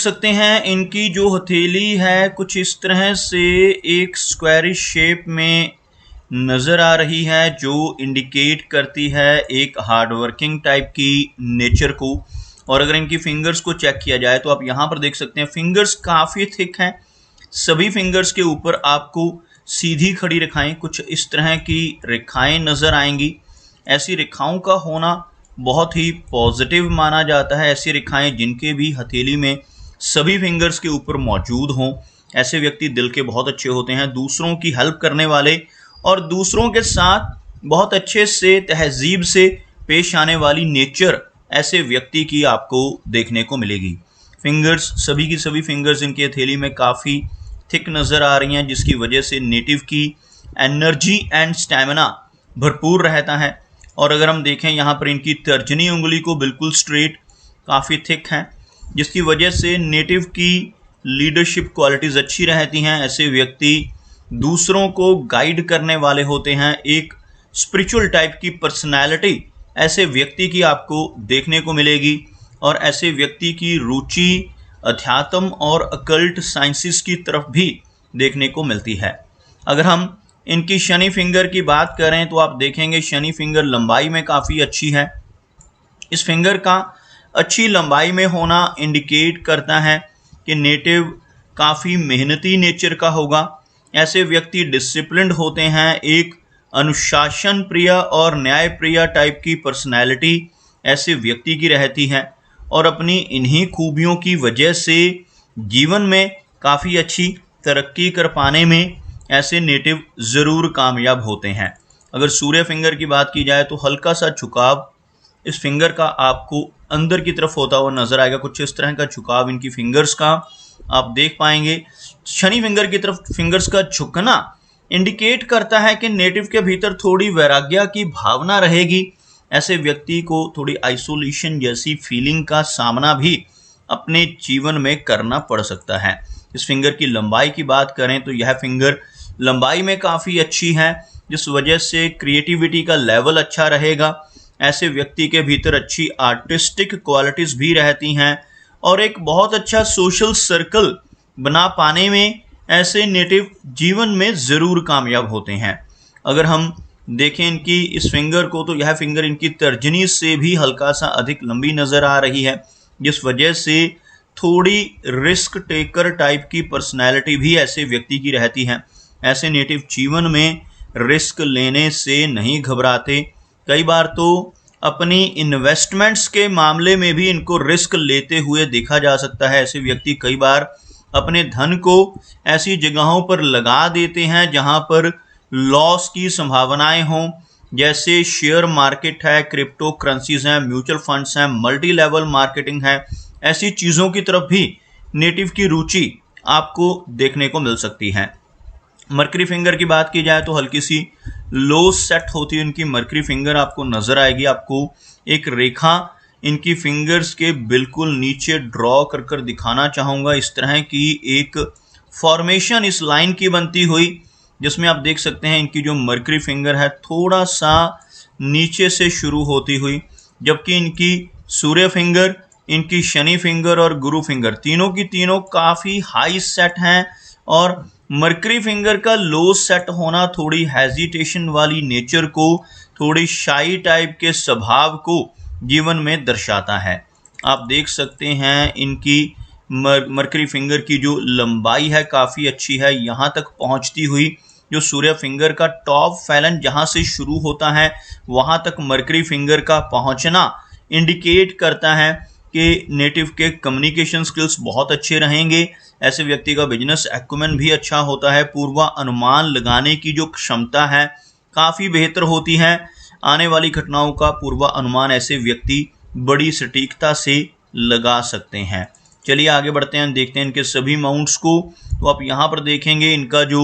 सकते हैं इनकी जो हथेली है कुछ इस तरह से एक स्क्वायरिश शेप में नज़र आ रही है, जो इंडिकेट करती है एक हार्ड वर्किंग टाइप की नेचर को। और अगर इनकी फिंगर्स को चेक किया जाए तो आप यहाँ पर देख सकते हैं फिंगर्स काफ़ी थिक हैं। सभी फिंगर्स के ऊपर आपको सीधी खड़ी रेखाएं कुछ इस तरह की रेखाएं नज़र आएंगी। ऐसी रेखाओं का होना बहुत ही पॉजिटिव माना जाता है। ऐसी रेखाएं जिनके भी हथेली में सभी फिंगर्स के ऊपर मौजूद हों, ऐसे व्यक्ति दिल के बहुत अच्छे होते हैं, दूसरों की हेल्प करने वाले और दूसरों के साथ बहुत अच्छे से तहजीब से पेश आने वाली नेचर ऐसे व्यक्ति की आपको देखने को मिलेगी। फिंगर्स, सभी की सभी फिंगर्स इनकी हथेली में काफ़ी थिक नज़र आ रही हैं, जिसकी वजह से नेटिव की एनर्जी एंड स्टैमिना भरपूर रहता है। और अगर हम देखें यहाँ पर इनकी तर्जनी उंगली को बिल्कुल स्ट्रेट, काफ़ी थिक हैं, जिसकी वजह से नेटिव की लीडरशिप क्वालिटीज़ अच्छी रहती हैं। ऐसे व्यक्ति दूसरों को गाइड करने वाले होते हैं। एक स्पिरिचुअल टाइप की पर्सनैलिटी ऐसे व्यक्ति की आपको देखने को मिलेगी। और ऐसे व्यक्ति की रुचि अध्यात्म और अकल्ट साइंसेस की तरफ भी देखने को मिलती है। अगर हम इनकी शनि फिंगर की बात करें तो आप देखेंगे शनि फिंगर लंबाई में काफ़ी अच्छी है। इस फिंगर का अच्छी लंबाई में होना इंडिकेट करता है कि नेटिव काफ़ी मेहनती नेचर का होगा। ऐसे व्यक्ति डिसिप्लिन्ड होते हैं। एक अनुशासन प्रिय और न्याय प्रिय टाइप की पर्सनैलिटी ऐसे व्यक्ति की रहती है और अपनी इन्हीं खूबियों की वजह से जीवन में काफ़ी अच्छी तरक्की कर पाने में ऐसे नेटिव ज़रूर कामयाब होते हैं। अगर सूर्य फिंगर की बात की जाए तो हल्का सा झुकाव इस फिंगर का आपको अंदर की तरफ होता हुआ नज़र आएगा। कुछ इस तरह का झुकाव इनकी फिंगर्स का आप देख पाएंगे। शनि फिंगर की तरफ फिंगर्स का झुकना इंडिकेट करता है कि नेटिव के भीतर थोड़ी वैराग्य की भावना रहेगी। ऐसे व्यक्ति को थोड़ी आइसोलेशन जैसी फीलिंग का सामना भी अपने जीवन में करना पड़ सकता है। इस फिंगर की लंबाई की बात करें तो यह फिंगर लंबाई में काफ़ी अच्छी है, जिस वजह से क्रिएटिविटी का लेवल अच्छा रहेगा। ऐसे व्यक्ति के भीतर अच्छी आर्टिस्टिक क्वालिटीज़ भी रहती हैं और एक बहुत अच्छा सोशल सर्कल बना पाने में ऐसे नेटिव जीवन में ज़रूर कामयाब होते हैं। अगर हम देखें इनकी इस फिंगर को तो यह फिंगर इनकी तर्जनी से भी हल्का सा अधिक लंबी नज़र आ रही है, जिस वजह से थोड़ी रिस्क टेकर टाइप की पर्सनैलिटी भी ऐसे व्यक्ति की रहती है। ऐसे नेटिव जीवन में रिस्क लेने से नहीं घबराते। कई बार तो अपनी इन्वेस्टमेंट्स के मामले में भी इनको रिस्क लेते हुए देखा जा सकता है। ऐसे व्यक्ति कई बार अपने धन को ऐसी जगहों पर लगा देते हैं जहां पर लॉस की संभावनाएं हों, जैसे शेयर मार्केट है, क्रिप्टो करेंसीज हैं, म्यूचुअल फंड्स हैं, मल्टी लेवल मार्केटिंग है। ऐसी चीज़ों की तरफ भी नेटिव की रुचि आपको देखने को मिल सकती है। मरकरी फिंगर की बात की जाए तो हल्की सी लो सेट होती है इनकी मरकरी फिंगर आपको नज़र आएगी। आपको एक रेखा इनकी फिंगर्स के बिल्कुल नीचे ड्रॉ कर दिखाना चाहूँगा। इस तरह की एक फॉर्मेशन इस लाइन की बनती हुई, जिसमें आप देख सकते हैं इनकी जो मरकरी फिंगर है थोड़ा सा नीचे से शुरू होती हुई, जबकि इनकी सूर्य फिंगर, इनकी शनि फिंगर और गुरु फिंगर तीनों की तीनों काफ़ी हाई सेट हैं। और मरकरी फिंगर का लो सेट होना थोड़ी हेजिटेशन वाली नेचर को, थोड़ी शाई टाइप के स्वभाव को जीवन में दर्शाता है। आप देख सकते हैं इनकी मरकरी फिंगर की जो लंबाई है काफ़ी अच्छी है, यहाँ तक पहुँचती हुई। जो सूर्य फिंगर का टॉप फैलन जहाँ से शुरू होता है वहाँ तक मरकरी फिंगर का पहुँचना इंडिकेट करता है कि नेटिव के कम्युनिकेशन स्किल्स बहुत अच्छे रहेंगे। ऐसे व्यक्ति का बिजनेस एक्यूमेन भी अच्छा होता है। पूर्वानुमान लगाने की जो क्षमता है काफ़ी बेहतर होती है। आने वाली घटनाओं का पूर्वानुमान ऐसे व्यक्ति बड़ी सटीकता से लगा सकते हैं। चलिए आगे बढ़ते हैं, देखते हैं इनके सभी माउंट्स को। तो आप यहाँ पर देखेंगे इनका जो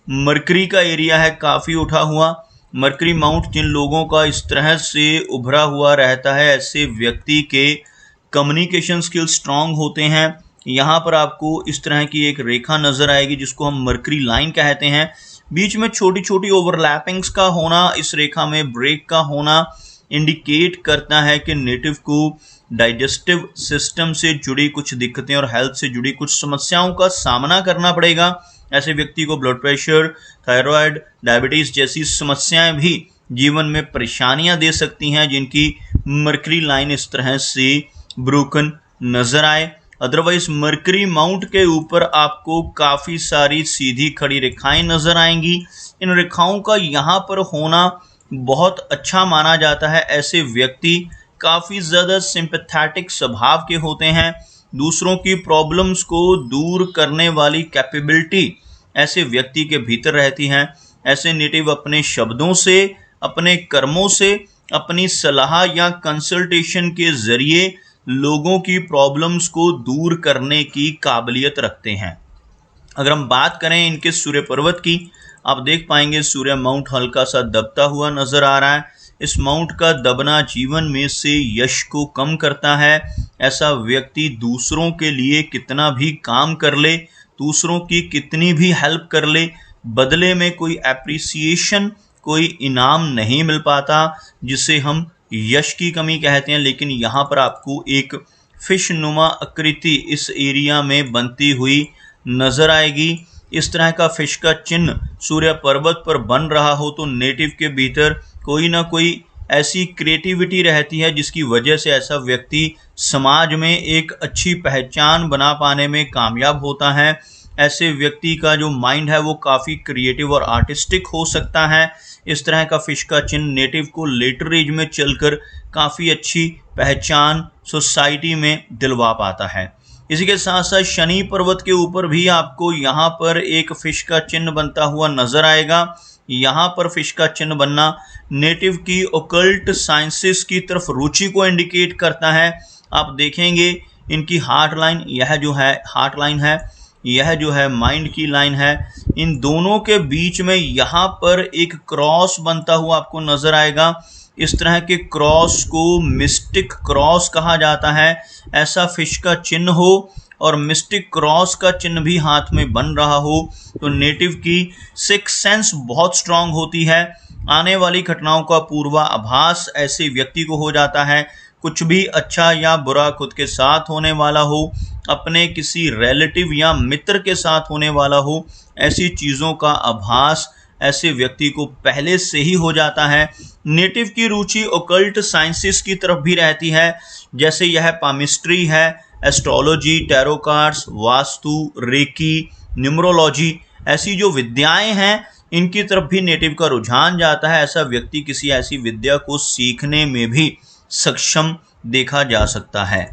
मरकरी का एरिया है काफ़ी उठा हुआ। मरकरी माउंट जिन लोगों का इस तरह से उभरा हुआ रहता है, ऐसे व्यक्ति के कम्युनिकेशन स्किल्स स्ट्रांग होते हैं। यहाँ पर आपको इस तरह की एक रेखा नज़र आएगी जिसको हम मरकरी लाइन कहते हैं। बीच में छोटी छोटी ओवरलैपिंग्स का होना, इस रेखा में ब्रेक का होना इंडिकेट करता है कि नेटिव को डाइजेस्टिव सिस्टम से जुड़ी कुछ दिक्कतें और हेल्थ से जुड़ी कुछ समस्याओं का सामना करना पड़ेगा। ऐसे व्यक्ति को ब्लड प्रेशर, थायराइड, डायबिटीज जैसी समस्याएं भी जीवन में परेशानियां दे सकती हैं, जिनकी मरकरी लाइन इस तरह से ब्रोकन नजर आए। अदरवाइज मरकरी माउंट के ऊपर आपको काफ़ी सारी सीधी खड़ी रेखाएं नजर आएंगी। इन रेखाओं का यहाँ पर होना बहुत अच्छा माना जाता है। ऐसे व्यक्ति काफ़ी ज़्यादा सिंपैथेटिक स्वभाव के होते हैं। दूसरों की प्रॉब्लम्स को दूर करने वाली कैपेबिलिटी ऐसे व्यक्ति के भीतर रहती है। ऐसे नेटिव अपने शब्दों से, अपने कर्मों से, अपनी सलाह या कंसल्टेशन के ज़रिए लोगों की प्रॉब्लम्स को दूर करने की काबिलियत रखते हैं। अगर हम बात करें इनके सूर्य पर्वत की, आप देख पाएंगे सूर्य माउंट हल्का सा दबता हुआ नजर आ रहा है। इस माउंट का दबना जीवन में से यश को कम करता है। ऐसा व्यक्ति दूसरों के लिए कितना भी काम कर ले, दूसरों की कितनी भी हेल्प कर ले, बदले में कोई एप्रिसिएशन, कोई इनाम नहीं मिल पाता, जिसे हम यश की कमी कहते हैं। लेकिन यहाँ पर आपको एक फिश नुमा आकृति इस एरिया में बनती हुई नजर आएगी। इस तरह का फिश का चिन्ह सूर्य पर्वत पर बन रहा हो तो नेटिव के भीतर कोई ना कोई ऐसी क्रिएटिविटी रहती है जिसकी वजह से ऐसा व्यक्ति समाज में एक अच्छी पहचान बना पाने में कामयाब होता है। ऐसे व्यक्ति का जो माइंड है वो काफ़ी क्रिएटिव और आर्टिस्टिक हो सकता है। इस तरह का फिश का चिन्ह नेटिव को लेटर एज में चलकर काफ़ी अच्छी पहचान सोसाइटी में दिलवा पाता है। इसी के साथ साथ शनि पर्वत के ऊपर भी आपको यहाँ पर एक फिश का चिन्ह बनता हुआ नजर आएगा। यहाँ पर फिश का चिन्ह बनना नेटिव की ओकल्ट साइंसेस की तरफ रुचि को इंडिकेट करता है। आप देखेंगे इनकी हार्ट लाइन, यह जो है हार्ट लाइन है, यह जो है माइंड की लाइन है। इन दोनों के बीच में यहाँ पर एक क्रॉस बनता हुआ आपको नजर आएगा। इस तरह के क्रॉस को मिस्टिक क्रॉस कहा जाता है। ऐसा फिश का चिन्ह हो और मिस्टिक क्रॉस का चिन्ह भी हाथ में बन रहा हो तो नेटिव की सिक्स सेंस बहुत स्ट्रांग होती है। आने वाली घटनाओं का पूर्वाभास ऐसे व्यक्ति को हो जाता है। कुछ भी अच्छा या बुरा खुद के साथ होने वाला हो, अपने किसी रिलेटिव या मित्र के साथ होने वाला हो, ऐसी चीज़ों का आभास ऐसे व्यक्ति को पहले से ही हो जाता है। नेटिव की रुचि ओकल्ट साइंसेस की तरफ भी रहती है, जैसे यह पामिस्ट्री है, astrology, tarot cards, vastu, reiki, numerology, ऐसी जो विद्याएं हैं इनकी तरफ भी नेटिव का रुझान जाता है। ऐसा व्यक्ति किसी ऐसी विद्या को सीखने में भी सक्षम देखा जा सकता है।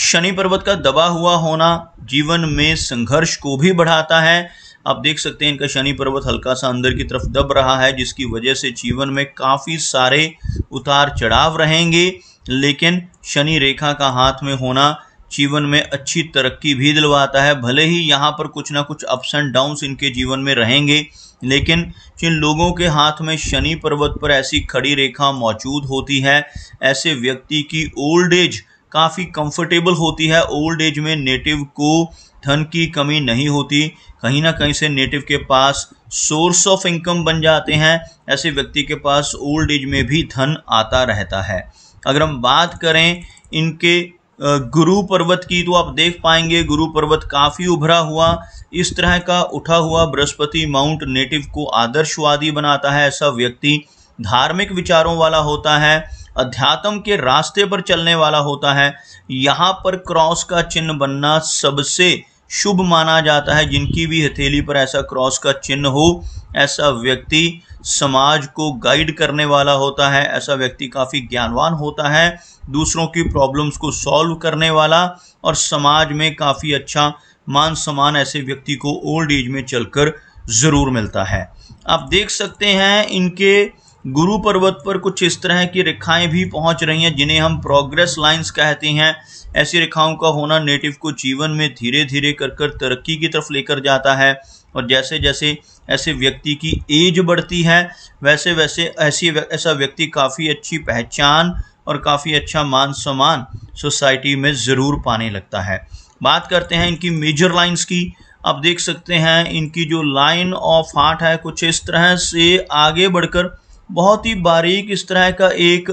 शनि पर्वत का दबा हुआ होना जीवन में संघर्ष को भी बढ़ाता है। आप देख सकते हैं इनका शनि पर्वत हल्का सा अंदर की तरफ दब रहा है, जिसकी वजह से जीवन में काफ़ी सारे उतार चढ़ाव रहेंगे। लेकिन शनि रेखा का हाथ में होना जीवन में अच्छी तरक्की भी दिलवाता है। भले ही यहाँ पर कुछ ना कुछ अप्स एंड डाउन्स इनके जीवन में रहेंगे, लेकिन जिन लोगों के हाथ में शनि पर्वत पर ऐसी खड़ी रेखा मौजूद होती है, ऐसे व्यक्ति की ओल्ड एज काफ़ी कंफर्टेबल होती है। ओल्ड एज में नेटिव को धन की कमी नहीं होती। कहीं ना कहीं से नेटिव के पास सोर्स ऑफ इनकम बन जाते हैं। ऐसे व्यक्ति के पास ओल्ड एज में भी धन आता रहता है। अगर हम बात करें इनके गुरु पर्वत की तो आप देख पाएंगे गुरु पर्वत काफ़ी उभरा हुआ, इस तरह का उठा हुआ बृहस्पति माउंट नेटिव को आदर्शवादी बनाता है। ऐसा व्यक्ति धार्मिक विचारों वाला होता है, अध्यात्म के रास्ते पर चलने वाला होता है। यहाँ पर क्रॉस का चिन्ह बनना सबसे शुभ माना जाता है। जिनकी भी हथेली पर ऐसा क्रॉस का चिन्ह हो, ऐसा व्यक्ति समाज को गाइड करने वाला होता है। ऐसा व्यक्ति काफ़ी ज्ञानवान होता है, दूसरों की प्रॉब्लम्स को सॉल्व करने वाला, और समाज में काफ़ी अच्छा मान सम्मान ऐसे व्यक्ति को ओल्ड एज में चलकर ज़रूर मिलता है। आप देख सकते हैं इनके गुरु पर्वत पर कुछ इस तरह की रेखाएं भी पहुंच रही हैं, जिन्हें हम प्रोग्रेस लाइंस कहते हैं। ऐसी रेखाओं का होना नेटिव को जीवन में धीरे धीरे कर तरक्की की तरफ लेकर जाता है। और जैसे जैसे ऐसे व्यक्ति की एज बढ़ती है, वैसे वैसे ऐसा व्यक्ति काफ़ी अच्छी पहचान और काफ़ी अच्छा मान सम्मान सोसाइटी में ज़रूर पाने लगता है। बात करते हैं इनकी मेजर लाइंस की। आप देख सकते हैं इनकी जो लाइन ऑफ हार्ट है कुछ इस तरह से आगे बढ़कर बहुत ही बारीक इस तरह का एक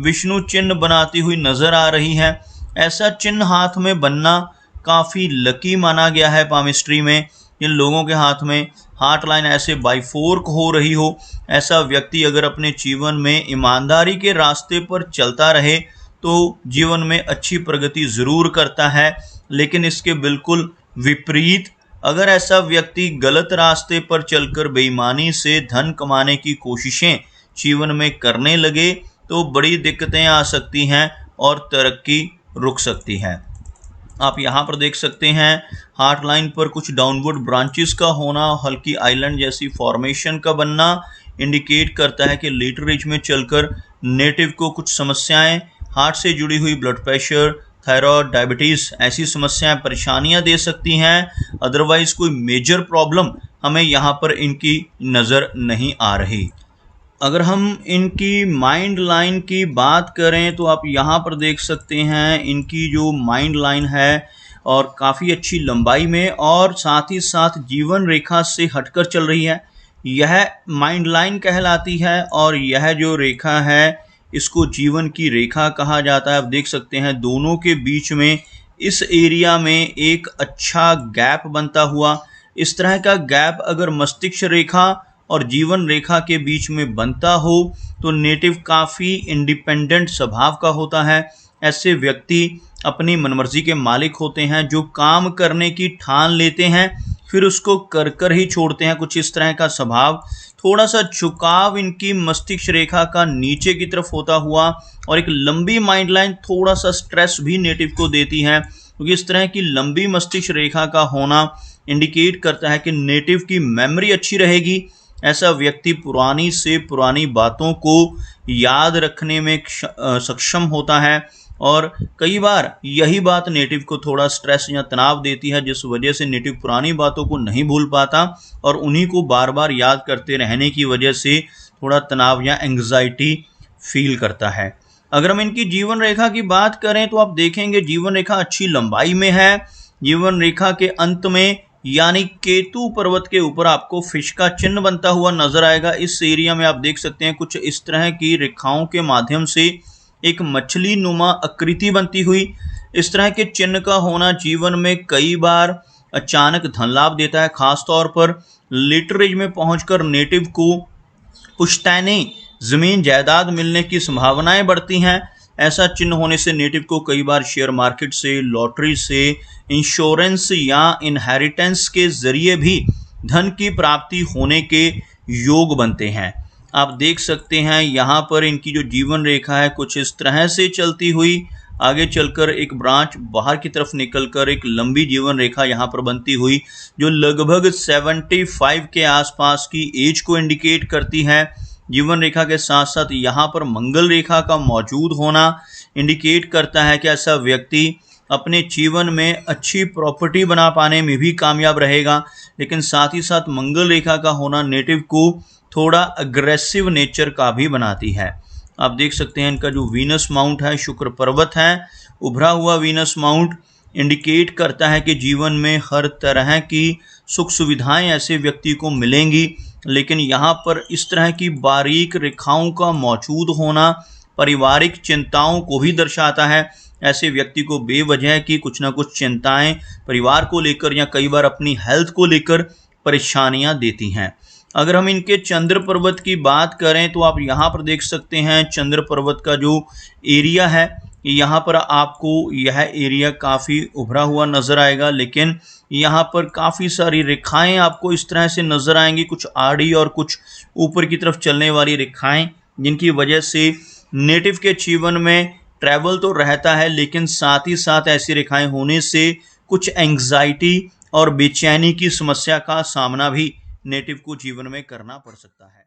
विष्णु चिन्ह बनाती हुई नजर आ रही है। ऐसा चिन्ह हाथ में बनना काफ़ी लकी माना गया है पामिस्ट्री में। जिन लोगों के हाथ में हार्ट लाइन ऐसे बाइफोर्क हो रही हो, ऐसा व्यक्ति अगर अपने जीवन में ईमानदारी के रास्ते पर चलता रहे तो जीवन में अच्छी प्रगति ज़रूर करता है। लेकिन इसके बिल्कुल विपरीत अगर ऐसा व्यक्ति गलत रास्ते पर चलकर बेईमानी से धन कमाने की कोशिशें जीवन में करने लगे तो बड़ी दिक्कतें आ सकती हैं और तरक्की रुक सकती है। आप यहाँ पर देख सकते हैं हार्ट लाइन पर कुछ डाउनवर्ड ब्रांचेस का होना, हल्की आइलैंड जैसी फॉर्मेशन का बनना इंडिकेट करता है कि लेटर एज में चलकर नेटिव को कुछ समस्याएं, हार्ट से जुड़ी हुई ब्लड प्रेशर, थायराइड, डायबिटीज़ ऐसी समस्याएं परेशानियां दे सकती हैं। अदरवाइज कोई मेजर प्रॉब्लम हमें यहाँ पर इनकी नज़र नहीं आ रही। अगर हम इनकी माइंड लाइन की बात करें तो आप यहाँ पर देख सकते हैं इनकी जो माइंड लाइन है और काफ़ी अच्छी लंबाई में और साथ ही साथ जीवन रेखा से हटकर चल रही है। यह माइंड लाइन कहलाती है और यह जो रेखा है इसको जीवन की रेखा कहा जाता है। आप देख सकते हैं दोनों के बीच में इस एरिया में एक अच्छा गैप बनता हुआ। इस तरह का गैप अगर मस्तिष्क रेखा और जीवन रेखा के बीच में बनता हो तो नेटिव काफ़ी इंडिपेंडेंट स्वभाव का होता है। ऐसे व्यक्ति अपनी मनमर्जी के मालिक होते हैं, जो काम करने की ठान लेते हैं फिर उसको कर कर ही छोड़ते हैं। कुछ इस तरह का स्वभाव, थोड़ा सा झुकाव इनकी मस्तिष्क रेखा का नीचे की तरफ होता हुआ और एक लंबी माइंड लाइन थोड़ा सा स्ट्रेस भी नेटिव को देती है, क्योंकि इस तरह की लंबी मस्तिष्क रेखा का होना इंडिकेट करता है कि नेटिव की मेमोरी अच्छी रहेगी। ऐसा व्यक्ति पुरानी से पुरानी बातों को याद रखने में सक्षम होता है और कई बार यही बात नेटिव को थोड़ा स्ट्रेस या तनाव देती है, जिस वजह से नेटिव पुरानी बातों को नहीं भूल पाता और उन्हीं को बार बार याद करते रहने की वजह से थोड़ा तनाव या एंग्जाइटी फील करता है। अगर हम इनकी जीवन रेखा की बात करें तो आप देखेंगे जीवन रेखा अच्छी लंबाई में है। जीवन रेखा के अंत में यानी केतु पर्वत के ऊपर आपको फिश का चिन्ह बनता हुआ नजर आएगा। इस एरिया में आप देख सकते हैं कुछ इस तरह की रेखाओं के माध्यम से एक मछली नुमा आकृति बनती हुई। इस तरह के चिन्ह का होना जीवन में कई बार अचानक धन लाभ देता है। खास तौर पर लेटर एज में पहुंचकर नेटिव को पुश्तैनी जमीन जायदाद मिलने की संभावनाएं बढ़ती हैं। ऐसा चिन्ह होने से नेटिव को कई बार शेयर मार्केट से, लॉटरी से, इंश्योरेंस या इनहेरिटेंस के जरिए भी धन की प्राप्ति होने के योग बनते हैं। आप देख सकते हैं यहाँ पर इनकी जो जीवन रेखा है कुछ इस तरह से चलती हुई आगे चलकर एक ब्रांच बाहर की तरफ निकलकर एक लंबी जीवन रेखा यहाँ पर बनती हुई जो लगभग 75 के आसपास की एज को इंडिकेट करती है। जीवन रेखा के साथ साथ यहाँ पर मंगल रेखा का मौजूद होना इंडिकेट करता है कि ऐसा व्यक्ति अपने जीवन में अच्छी प्रॉपर्टी बना पाने में भी कामयाब रहेगा। लेकिन साथ ही साथ मंगल रेखा का होना नेटिव को थोड़ा अग्रेसिव नेचर का भी बनाती है। आप देख सकते हैं इनका जो वीनस माउंट है शुक्र पर्वत है। उभरा हुआ वीनस माउंट इंडिकेट करता है कि जीवन में हर तरह की सुख सुविधाएं ऐसे व्यक्ति को मिलेंगी, लेकिन यहाँ पर इस तरह की बारीक रेखाओं का मौजूद होना पारिवारिक चिंताओं को भी दर्शाता है। ऐसे व्यक्ति को बेवजह की कुछ ना कुछ चिंताएं परिवार को लेकर या कई बार अपनी हेल्थ को लेकर परेशानियां देती हैं। अगर हम इनके चंद्र पर्वत की बात करें तो आप यहाँ पर देख सकते हैं चंद्र पर्वत का जो एरिया है यहाँ पर आपको यह एरिया काफ़ी उभरा हुआ नज़र आएगा, लेकिन यहाँ पर काफ़ी सारी रेखाएं आपको इस तरह से नज़र आएंगी, कुछ आड़ी और कुछ ऊपर की तरफ चलने वाली रेखाएं, जिनकी वजह से नेटिव के जीवन में ट्रैवल तो रहता है लेकिन साथ ही साथ ऐसी रेखाएं होने से कुछ एंग्जाइटी और बेचैनी की समस्या का सामना भी नेटिव को जीवन में करना पड़ सकता है।